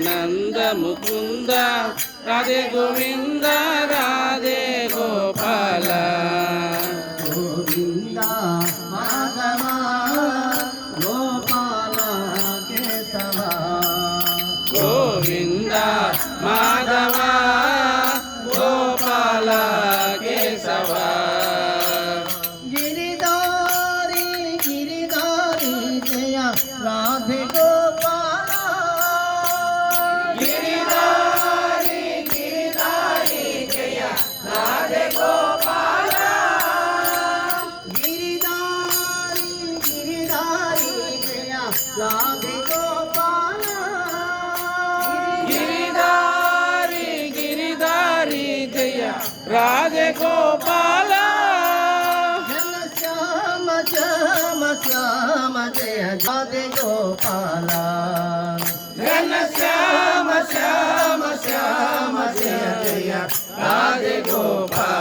नंद मुकुंद राधे गोविंद राधे गोपाल गोविंद माधव गोपाल केशव गोविंद माधव गोपाल केशव गिरिधारी गिरिधारी जय राधे गोपाल गिरिधारी गिरिधारी जय राधे गोपाल गिरिधारी गिरिधारी जय राधे गोपाल गिरिधारी गिरिधारी जय राधे गोपाल घन श्याम श्याम श्याम जय राधे गोपाल घन श्याम श्याम श्याम जय जय राधे गोपाल